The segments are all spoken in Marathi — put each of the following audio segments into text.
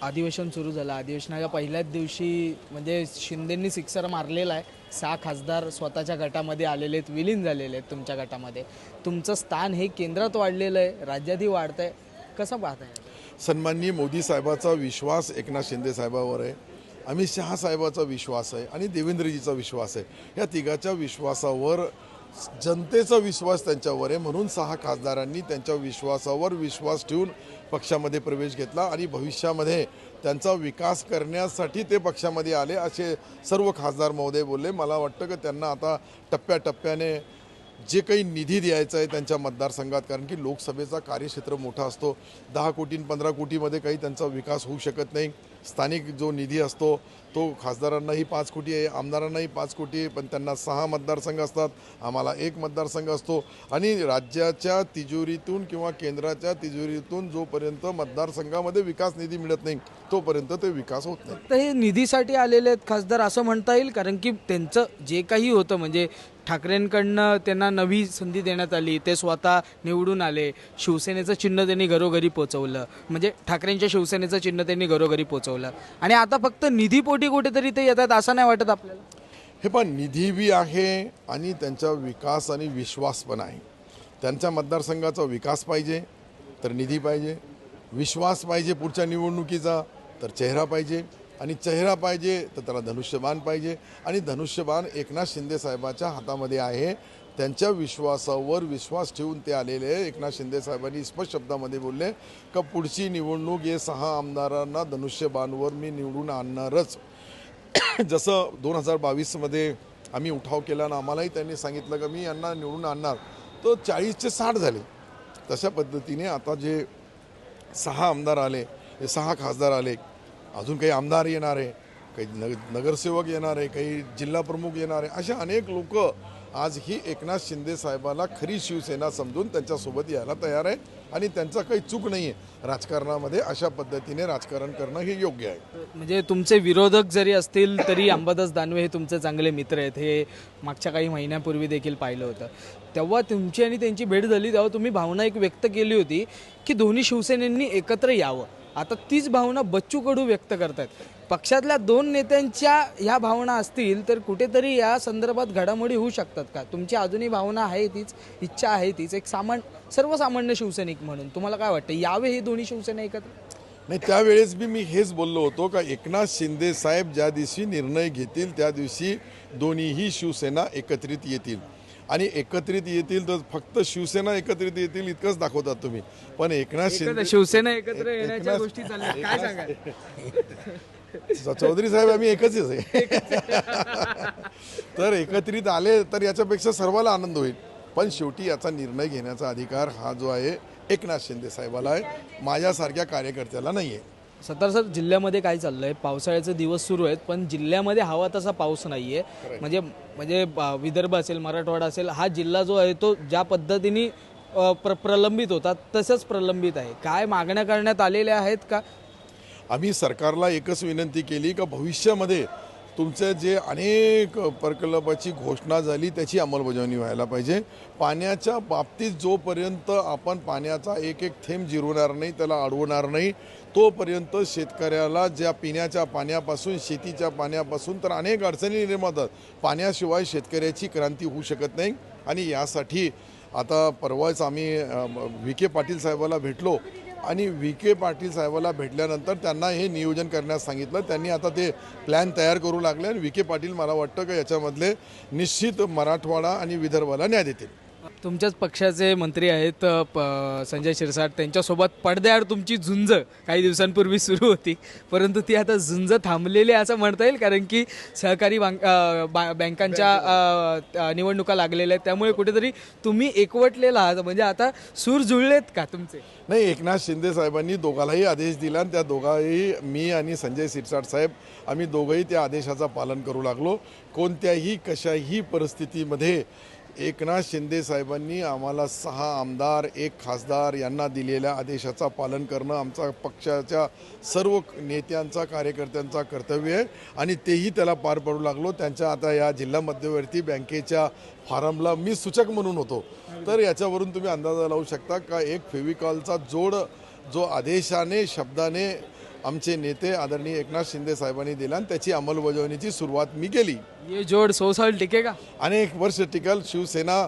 अधिवेशन सुरू झालं. अधिवेशनाच्या पहिल्याच दिवशी म्हणजे शिंदेंनी सिक्सर मारलेला आहे. 6 खासदार स्वतःच्या गटामध्ये आलेले आहेत, विलीन झालेले आहेत तुमच्या गटामध्ये. तुमचं स्थान हे केंद्रात वाढलेलं आहे, राज्यातही वाढतं आहे. कसं पाहताय? सन्माननीय मोदी साहेबाचा विश्वास एकनाथ शिंदे साहेबावर आहे, अमित शहा साहेबाचा विश्वास आहे आणि देवेंद्रजीचा विश्वास आहे. या तिघाच्या विश्वासावर जनतेचा विश्वास त्यांच्यावर आहे. म्हणून 6 खासदारांनी त्यांच्या विश्वासावर विश्वास ठेवून पक्षामध्ये प्रवेश घेतला आणि भविष्यामध्ये त्यांचा विकास करण्यासाठी ते पक्षामध्ये आले असे सर्व खासदार महोदय बोलले. मला वाटतं की त्यांना आता टप्प्याटप्प्याने जे काही निधी द्यायचा आहे त्यांच्या मतदारसंघात, कारण की लोकसभेचा कार्यक्षेत्र मोठा असतो, 10 कोटी 15 कोटीमध्ये काही त्यांचा विकास होऊ शकत नाही. स्थानिक जो निधी असतो तो खासदारांनाही 5 कोटी आहे, आमदारांनाही 5 कोटी आहे, पण त्यांना 6 मतदारसंघ असतात, आम्हाला 1 मतदारसंघ असतो. आणि राज्याच्या तिजोरीतून किंवा केंद्राच्या तिजोरीतून जोपर्यंत मतदारसंघामध्ये विकास निधी मिळत नाही तोपर्यंत ते विकास होत नाही. तर हे निधीसाठी आलेले आहेत खासदार असं म्हणता येईल, कारण की त्यांचं जे काही होतं म्हणजे ठाकरेंकडनं त्यांना नवी संधी देण्यात आली, ते स्वतः निवडून आले, शिवसेनेचं चिन्ह त्यांनी घरोघरी पोचवलं, म्हणजे ठाकरेंच्या शिवसेनेचं चिन्ह त्यांनी घरोघरी पोचवलं आणि आता फक्त निधीपोटी कुठेतरी ते येतात असं नाही वाटत आपल्याला? हे पण निधी बी आहे आणि त्यांचा विकास आणि विश्वास पण आहे. त्यांच्या मतदारसंघाचा विकास पाहिजे तर निधी पाहिजे, विश्वास पाहिजे पुढच्या निवडणुकीचा तर चेहरा पाहिजे, आणि चेहरा पाहिजे तर त्याला धनुष्यबाण पाहिजे. आणि धनुष्यबाण एकनाथ शिंदे साहेबाच्या हातामध्ये आहे. त्यांच्या विश्वासावर विश्वास ठेवून ते आलेले आहे. एकनाथ शिंदे साहेबांनी स्पष्ट शब्दामध्ये बोलले का पुढची निवडणूक हे 6 आमदारांना धनुष्यबाणवर मी निवडून आणणारच. जसं 2022मध्ये आम्ही उठाव केला ना, आम्हालाही त्यांनी सांगितलं की मी यांना निवडून आणणार, तो 40चे 60 झाले. तशा पद्धतीने आता जे 6 आमदार आले, हे 6 खासदार आले, अजून काही आमदार येणार आहे, काही नगरसेवक येणार आहे, काही जिल्हा प्रमुख येणार आहे, अशा अनेक लोक आज ही एकनाथ शिंदे साहेबाला खरी शिवसेना समजून त्यांच्यासोबत यायला तयार आहे. आणि त्यांचा काही चूक नाही आहे राजकारणामध्ये. अशा पद्धतीने राजकारण करणं हे योग्य आहे. म्हणजे तुमचे विरोधक जरी असतील तरी अंबादास दानवे हे तुमचे चांगले मित्र आहेत, हे मागच्या काही महिन्यापूर्वी देखील पाहिलं होतं. तेव्हा तुमची आणि त्यांची भेट झाली तेव्हा तुम्ही भावना एक व्यक्त केली होती की दोन्ही शिवसेनेंनी एकत्र यावं. आता तीच भावना बच्चू कडू व्यक्त करतात. पक्षातल्या 2 नेत्यांच्या ह्या भावना असतील तर कुठेतरी या संदर्भात घडामोडी होऊ शकतात का? तुमची अजूनही भावना आहे तीच, इच्छा आहे तीच, एक सर्वसामान्य शिवसैनिक म्हणून तुम्हाला काय वाटतं, यावे हे दोन्ही शिवसेना एकत्र? नाही, त्यावेळेस बी मी हेच बोललो होतो का एकनाथ शिंदे साहेब ज्या दिवशी निर्णय घेतील त्या दिवशी दोन्हीही शिवसेना एकत्रित येतील. आणि एकत्रित येतील तर फक्त शिवसेना एकत्रित येतील इतकंच दाखवतात तुम्ही, पण एकनाथ शिंदे शिवसेना एकत्र येण्याच्या गोष्टी चालल्या, काय सांगाल? चौधरी साहेब आम्ही एकच आहे. तर एकत्रित आले तर याच्यापेक्षा सर्वांना आनंद होईल. पण शेवटी याचा निर्णय घेण्याचा अधिकार हा जो आहे एकनाथ शिंदे साहेबाला आहे, माझ्यासारख्या कार्यकर्त्याला नाही आहे. सर जिल्ह्यामध्ये काय चाललंय? पावसाळ्याचे दिवस सुरू आहेत पण जिल्ह्यामध्ये हवा तसा पाऊस नाहीये. म्हणजे विदर्भ असेल, मराठवाडा असेल, हा जिल्हा जो आहे तो ज्या पद्धतीने प्रलंबित होता तसंच प्रलंबित आहे. काय मागण्या करण्यात आलेल्या आहेत का? आम्ही सरकारला एकच विनंती केली का भविष्यामध्ये तुमचे जे अनेक प्रकल्पाची घोषणा झाली त्याची अंमलबजावणी व्हायला पाहिजे. पाण्याच्या बाबतीत जोपर्यंत आपण पाण्याचा एक एक थेंब जिरवणार नाही, त्याला अडवणार नाही, तोपर्यंत शेतकऱ्याला ज्या पिण्याच्या पाण्यापासून, शेतीच्या पाण्यापासून तर अनेक अडचणी निर्माण होतात. पाण्याशिवाय शेतकऱ्याची क्रांती होऊ शकत नाही. आणि यासाठी आता परवाच आम्ही विखे पाटील साहेबाला भेटलो आणि विखे पाटील साहेबाला भेटल्यानंतर त्यांना हे नियोजन करण्यास सांगितलं. त्यांनी आता ते प्लॅन तयार करू लागले आणि विखे पाटील मला वाटतं की याच्यामधले निश्चित मराठवाडा आणि विदर्भाला न्याय देतील. तुमच्याच पक्षाचे मंत्री आहेत संजय शिरसाट, त्यांच्यासोबत पडद्याआड तुमची झुंज काही दिवसांपूर्वी सुरू होती, परंतु ती आता झुंज थांबलेली आहे असं म्हणता येईल, कारण की सहकारी बँकांच्या निवडणुका लागलेल्या आहेत. त्यामुळे कुठेतरी तुम्ही एकवटलेला आहात, म्हणजे आता सूर जुळलेत का तुमचे? नाही, एकनाथ शिंदे साहेबांनी दोघालाही आदेश दिला आणि त्या दोघाही, मी आणि संजय शिरसाट साहेब, आम्ही दोघंही त्या आदेशाचं पालन करू लागलो. कोणत्याही कशाही परिस्थितीमध्ये एकनाथ शिंदे साहेबांनी आम्हाला 6 आमदार 1 खासदार यांना दिलेल्या आदेशाचा पालन करणं आमचा पक्षाच्या सर्व नेत्यांचा, कार्यकर्त्यांचा कर्तव्य आहे आणि तेही त्याला पार पाडू लागलो. त्यांच्या आता या जिल्हा मध्यवर्ती बँकेच्या फॉर्मला मी सूचक म्हणून होतो. तर याच्यावरून तुम्ही अंदाजा लावू शकता का एक फेविकॉलचा जोड जो आदेशाने, शब्दाने आमचे नेते आदरणीय एकनाथ शिंदे साहेबांनी दिला आणि त्याची अंमलबजावणीची सुरुवात मी केली. ये जोड 100 साल टिकेगा. अनेक वर्ष टिकल. शिवसेना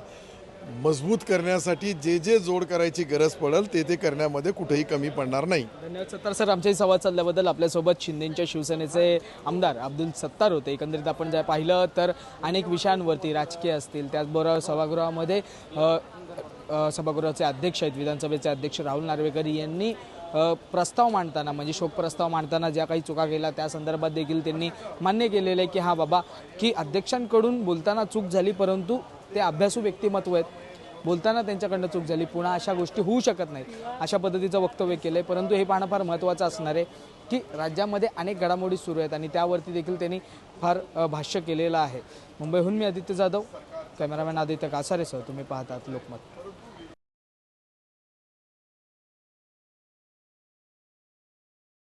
मजबूत करण्यासाठी जे जे जोड करायची गरज पडेल ते करण्यामध्ये कुठेही कमी पडणार नाही. धन्यवाद सत्तार सर, आमच्याशी संवाद साधल्याबद्दल. आपल्यासोबत शिंदेच्या शिवसेनेचे आमदार अब्दुल सत्तार होते. एकंदरीत आपण जर पाहिलं तर अनेक विषयांवरती राजकीय असतील, त्याचबरोबर सभागृहामध्ये सभागृहाचे अध्यक्ष आहेत, विधानसभेचे अध्यक्ष राहुल नार्वेकर यांनी प्रस्ताव मांडताना म्हणजे शोक प्रस्ताव मांडताना ज्या काही चुका केल्या त्या संदर्भात देखील त्यांनी मान्य केलेलं आहे की हा बाबा की अध्यक्षांकडून बोलताना चूक झाली, परंतु ते अभ्यासू व्यक्तिमत्व आहेत, बोलताना त्यांच्याकडनं चूक झाली, पुन्हा अशा गोष्टी होऊ शकत नाहीत, अशा पद्धतीचं वक्तव्य केलं आहे. परंतु हे पाहणं फार महत्त्वाचं असणार आहे की राज्यामध्ये अनेक घडामोडी सुरू आहेत आणि त्यावरती देखील त्यांनी फार भाष्य केलेलं आहे. मुंबईहून मी आदित्य जाधव, कॅमेरामॅन आदित्य कासारेसह तुम्ही पाहतात लोकमत.